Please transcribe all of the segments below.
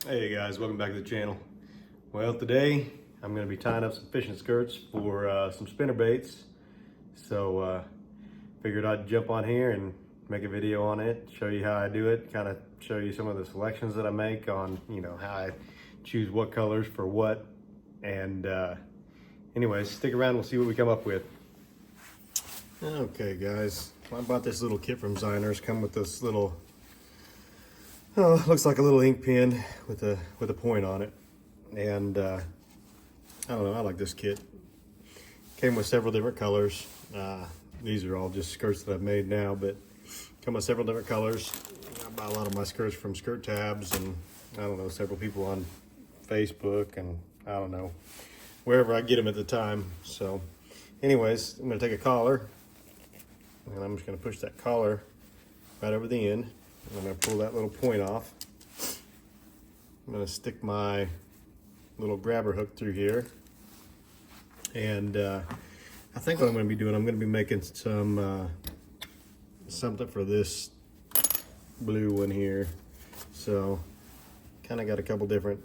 Hey guys, welcome back to the channel. Well, today I'm going to be tying up some fishing skirts for some spinner baits. So figured I'd jump on here and make a video on it, show you how I do it, kind of show you some of the selections that I make on, how I choose what colors for what. And anyways, stick around, we'll see what we come up with. Okay guys, I bought this little kit from Ziners, come with this little, looks like a little ink pen with a point on it. And I don't know, I like this kit. Came with several different colors. These are all just skirts that I've made now, but come with several different colors. I buy a lot of my skirts from Skirt Tabs and I don't know, several people on Facebook and I don't know, wherever I get them at the time. So anyways, I'm gonna take a collar and I'm just gonna push that collar right over the end. I'm going to pull that little point off. I'm going to stick my little grabber hook through here. And I think what I'm going to be doing, I'm going to be making some something for this blue one here. So kind of got a couple different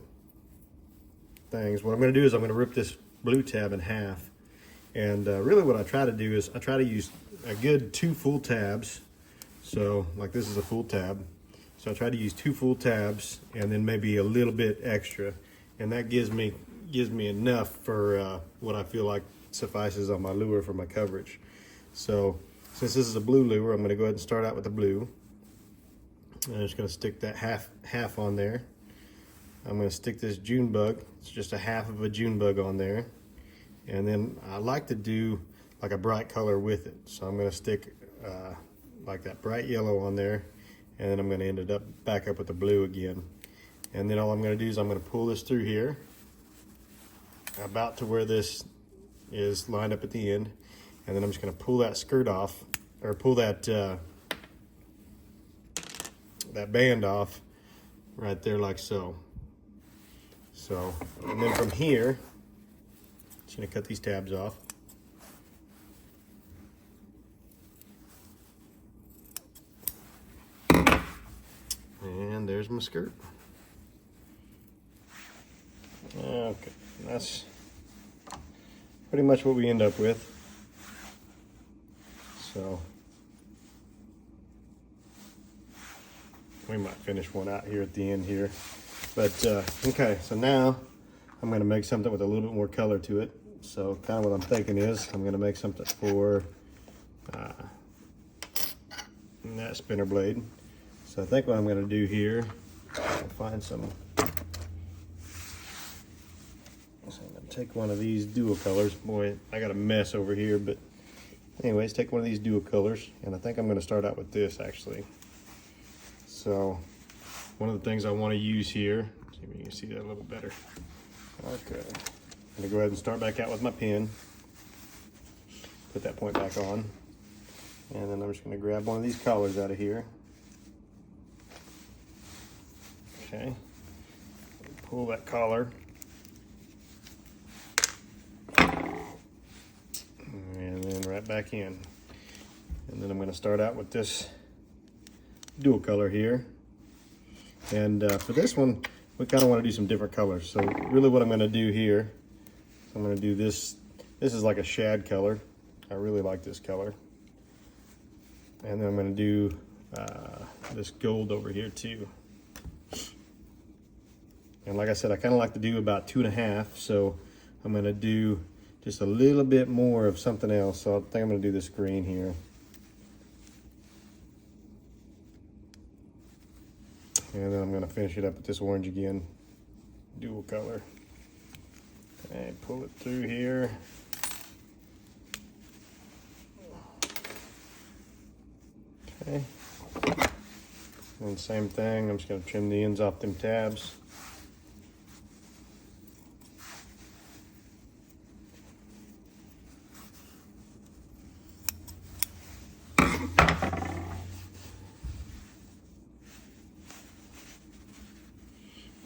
things. What I'm going to do is I'm going to rip this blue tab in half. And really what I try to do is I try to use a good 2 full tabs. So like this is a full tab. So I try to use 2 full tabs and then maybe a little bit extra. And that gives me enough for what I feel like suffices on my lure for my coverage. So since this is a blue lure, I'm gonna go ahead and start out with the blue. And I'm just gonna stick that half on there. I'm gonna stick this June bug. It's just a half of a June bug on there. And then I like to do like a bright color with it. So I'm gonna stick like that bright yellow on there, and then I'm going to end it up back up with the blue again. And then all I'm going to do is I'm going to pull this through here about to where this is lined up at the end, and then I'm just going to pull that skirt off, or pull that that band off right there like so. And then from here, just going to cut these tabs off. And there's my skirt. Okay, that's pretty much what we end up with. So we might finish one out here at the end here. But okay, so now I'm gonna make something with a little bit more color to it. So kind of what I'm thinking is I'm gonna make something for that spinner blade. So I think what I'm going to do here, I'll find some, so I'm going to take one of these dual colors. Boy, I got a mess over here, but anyways, take one of these dual colors, and I think I'm going to start out with this actually. So one of the things I want to use here, see if you can see that a little bit better. Okay, I'm going to go ahead and start back out with my pen, put that point back on, and then I'm just going to grab one of these collars out of here. Okay, pull that collar, and then right back in. And then I'm going to start out with this dual color here. And for this one, we kind of want to do some different colors. So really what I'm going to do here, I'm going to do this. This is like a shad color. I really like this color. And then I'm going to do this gold over here too. And like I said, I kind of like to do about 2.5, so I'm going to do just a little bit more of something else. So I think I'm going to do this green here. And then I'm going to finish it up with this orange again, dual color. And pull it through here. Okay. And same thing, I'm just going to trim the ends off them tabs.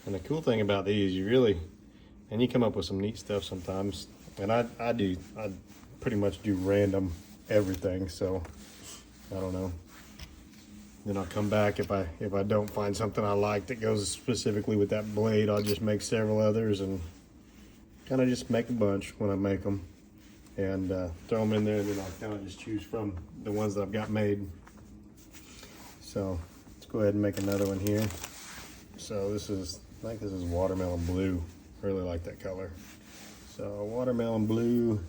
And the cool thing about these, you come up with some neat stuff sometimes. And I pretty much do random everything, so I don't know. Then I'll come back if I don't find something I like that goes specifically with that blade. I'll just make several others and kind of just make a bunch when I make them and throw them in there, and then I'll kind of just choose from the ones that I've got made. So let's go ahead and make another one here. So this is, I think this is watermelon blue. I really like that color. So watermelon blue.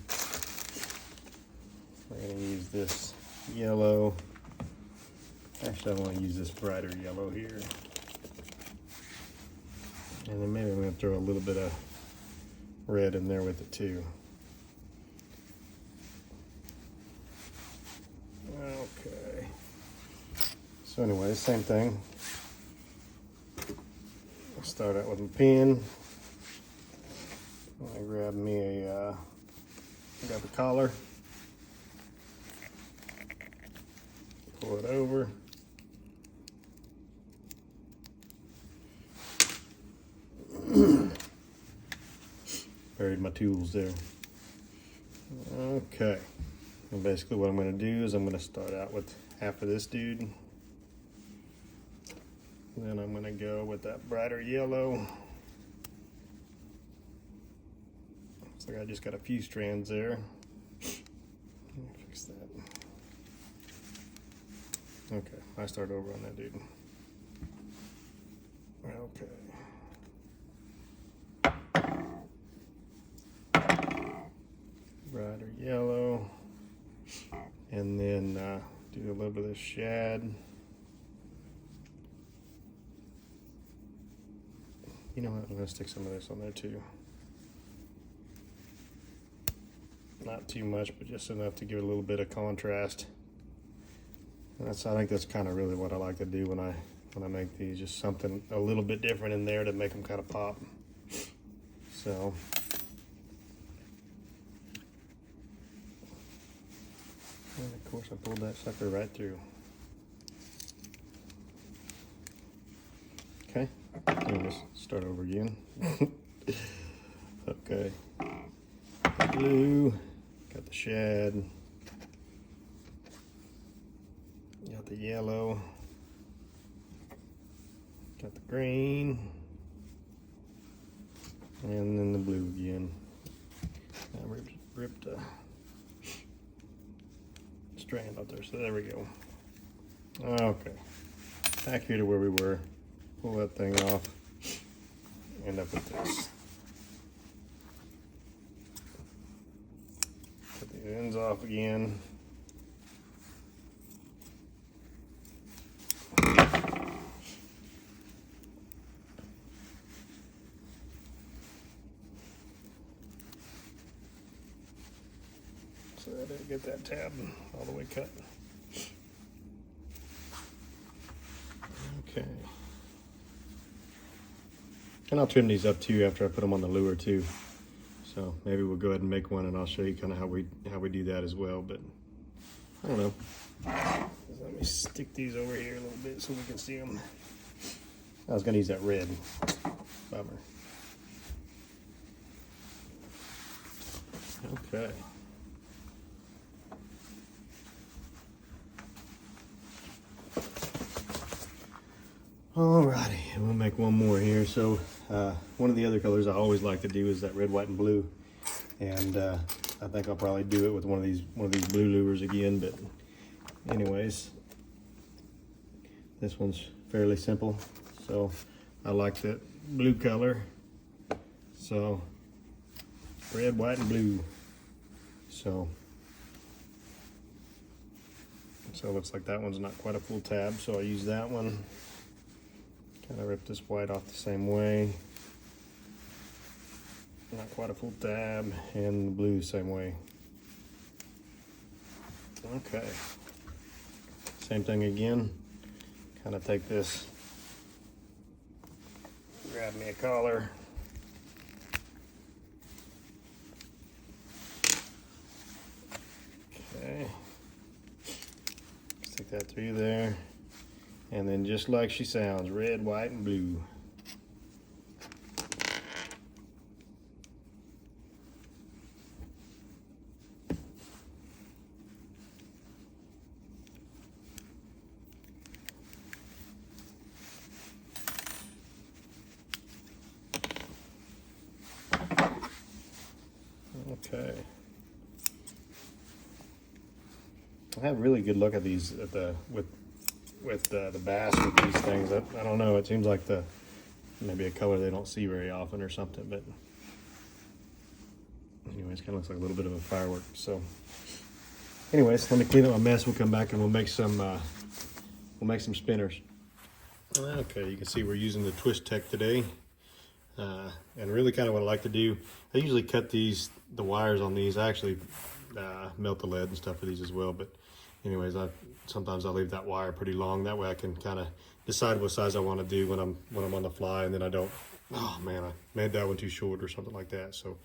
We're gonna use this yellow. Actually, I want to use this brighter yellow here. And then maybe I'm going to throw a little bit of red in there with it too. Okay. So anyway, same thing. I'll start out with my pen. I grab me a, I got the collar. Pull it over. Buried my tools there. Okay. And basically what I'm going to do is I'm going to start out with half of this dude. Then I'm going to go with that brighter yellow. Looks like I just got a few strands there. Let me fix that. Okay, I start over on that dude. Okay. Brighter yellow, and then do a little bit of this shad. You know what, I'm gonna stick some of this on there too. Not too much, but just enough to give it a little bit of contrast. And I think that's kind of really what I like to do when I make these, just something a little bit different in there to make them kind of pop. So. And of course I pulled that sucker right through. Okay, let's start over again. Okay, blue, got the shad, got the yellow, got the green, and then the blue again. I ripped a strand out there, so there we go. Okay, back here to where we were. Pull that thing off. End up with this. Put the ends off again. So I didn't get that tab all the way cut. Okay. And I'll trim these up too after I put them on the lure too. So maybe we'll go ahead and make one and I'll show you kind of how we do that as well. But I don't know. Let me stick these over here a little bit so we can see them. I was gonna use that red. Bummer. Okay. Alrighty, and we'll make one more here. So one of the other colors I always like to do is that red, white, and blue. And I think I'll probably do it with one of these blue lures again. But anyways, this one's fairly simple. So I like that blue color. So red, white, and blue. So it looks like that one's not quite a full tab, so I'll use that one. Kind of rip this white off the same way. Not quite a full tab, and the blue the same way. Okay. Same thing again. Kind of take this, grab me a collar. Okay. Stick that through there. And then just like she sounds, red, white, and blue. Okay. I have really good luck at these with the bass with these things. I don't know. It seems like maybe a color they don't see very often or something. But anyways, kind of looks like a little bit of a firework. So anyways, let me clean up my mess. We'll come back and we'll make some spinners. Okay, you can see we're using the twistech today. And really kind of what I like to do, I usually cut the wires on these. I actually melt the lead and stuff for these as well, but anyways, sometimes I leave that wire pretty long. That way I can kind of decide what size I want to do when I'm on the fly, and then I don't, oh man, I made that one too short or something like that. So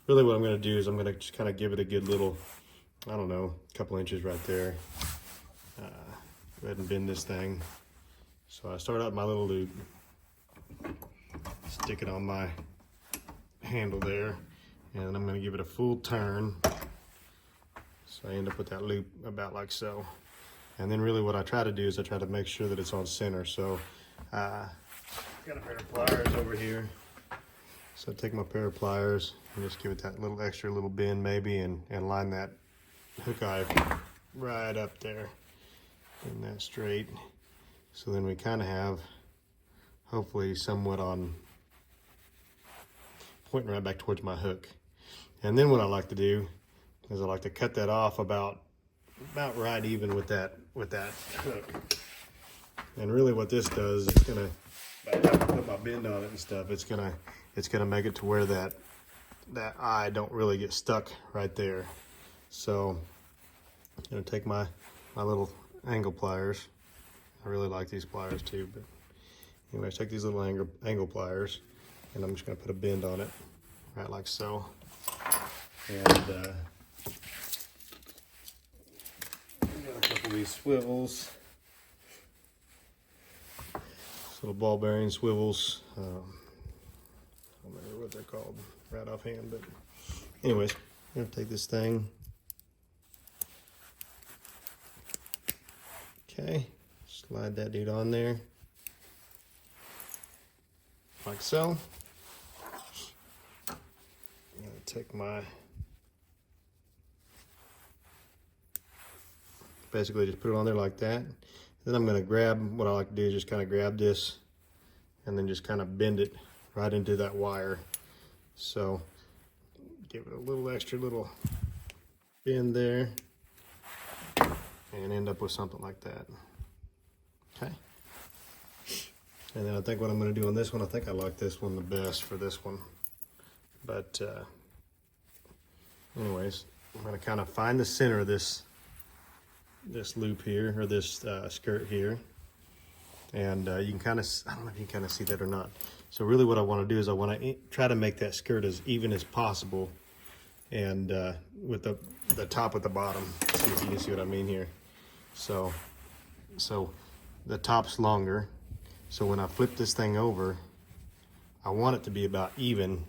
really what I'm going to do is I'm going to just kind of give it a good little, I don't know, a couple inches right there. Go ahead and bend this thing. So I start out my little loop, stick it on my handle there, and I'm going to give it a full turn. So I end up with that loop about like so. And then really what I try to do is I try to make sure that it's on center. So got a pair of pliers over here. So I take my pair of pliers and just give it that little extra little bend maybe, and line that hook eye right up there. Bend that straight. So then we kind of have hopefully somewhat on pointing right back towards my hook. And then what I like to do is I like to cut that off about right even with that hook. And really what this does, it's gonna, if I put my bend on it and stuff, it's gonna make it to where that eye don't really get stuck right there. So I'm gonna take my little angle pliers. I really like these pliers too, but anyways, take these little angle pliers, and I'm just gonna put a bend on it, right like so. And got a couple of these swivels, little ball bearing swivels. I don't remember what they're called right offhand, but anyways, I'm gonna take this thing. Okay, slide that dude on there, like so. I'm gonna take basically just put it on there like that. Then I'm gonna grab, what I like to do is just kind of grab this and then just kind of bend it right into that wire. So give it a little extra little bend there and end up with something like that. Okay. And then I think what I'm gonna do on this one, I think I like this one the best for this one. But anyways, I'm gonna kind of find the center of this loop here, or this skirt here, and you can kind of, I don't know if you can kind of see that or not. So really what I want to do is I want to try to make that skirt as even as possible, and with the top with the bottom. See if you can see what I mean here. So the top's longer, so when I flip this thing over, I want it to be about even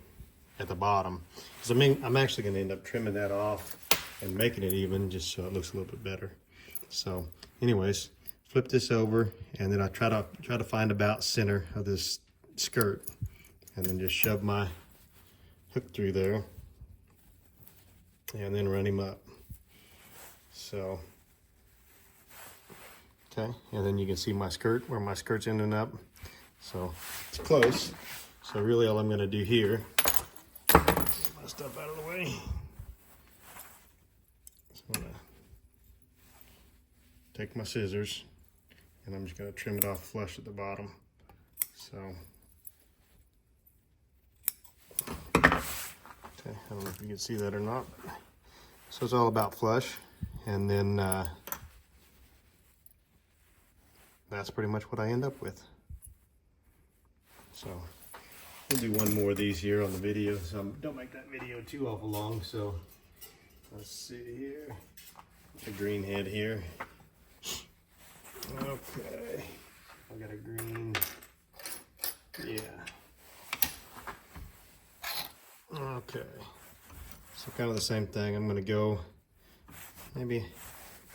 at the bottom, because I'm actually going to end up trimming that off and making it even, just so it looks a little bit better. So anyways, flip this over, and then I try to find about center of this skirt, and then just shove my hook through there and then run him up. So okay, and then you can see my skirt, where my skirt's ending up. So it's close. So really all I'm gonna do here, get my stuff out of the way. So I'm gonna take my scissors, and I'm just gonna trim it off flush at the bottom. So, okay, I don't know if you can see that or not. So it's all about flush, and then that's pretty much what I end up with. So we'll do one more of these here on the video, so don't make that video too awful long. So let's see here, the green head here. Okay, I got a green, yeah. Okay, so kind of the same thing. I'm gonna go maybe an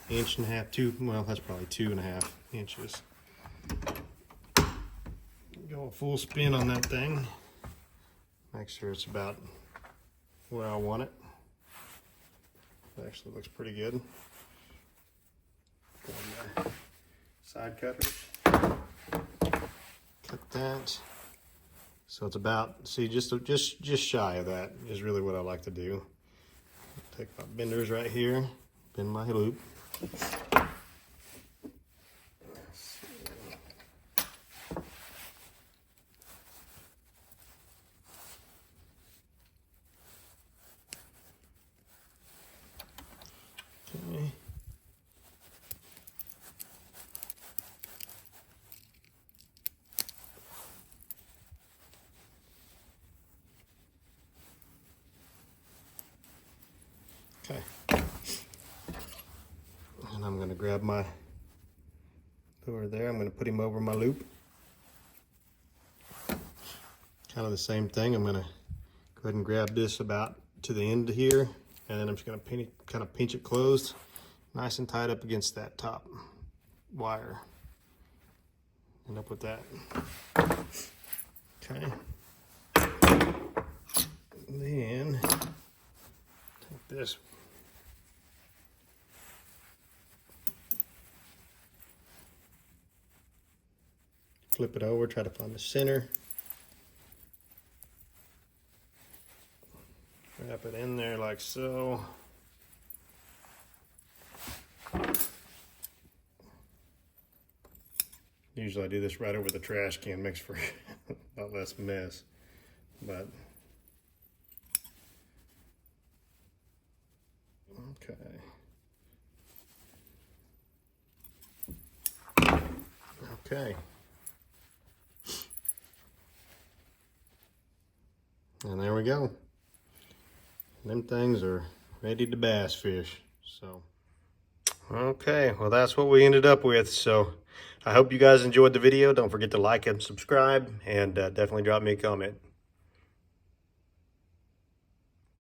inch and a half, well, that's probably 2.5 inches. Go a full spin on that thing. Make sure it's about where I want it. Actually looks pretty good. Got my side cutters. Cut that. So it's about, see, just shy of that is really what I like to do. Take my benders right here, bend my loop. Okay. Okay. And I'm going to grab my lure there. I'm going to put him over my loop. Kind of the same thing. I'm going to go ahead and grab this about to the end here, and then I'm just going to kind of pinch it closed, nice and tight up against that top wire. End up with that. Okay. And then take this. Flip it over, try to find the center. Wrap it in there like so. Usually I do this right over the trash can, makes for a lot less mess. But okay. And there we go. Them things are ready to bass fish. So, okay, well that's what we ended up with. So I hope you guys enjoyed the video. Don't forget to like and subscribe, and definitely drop me a comment.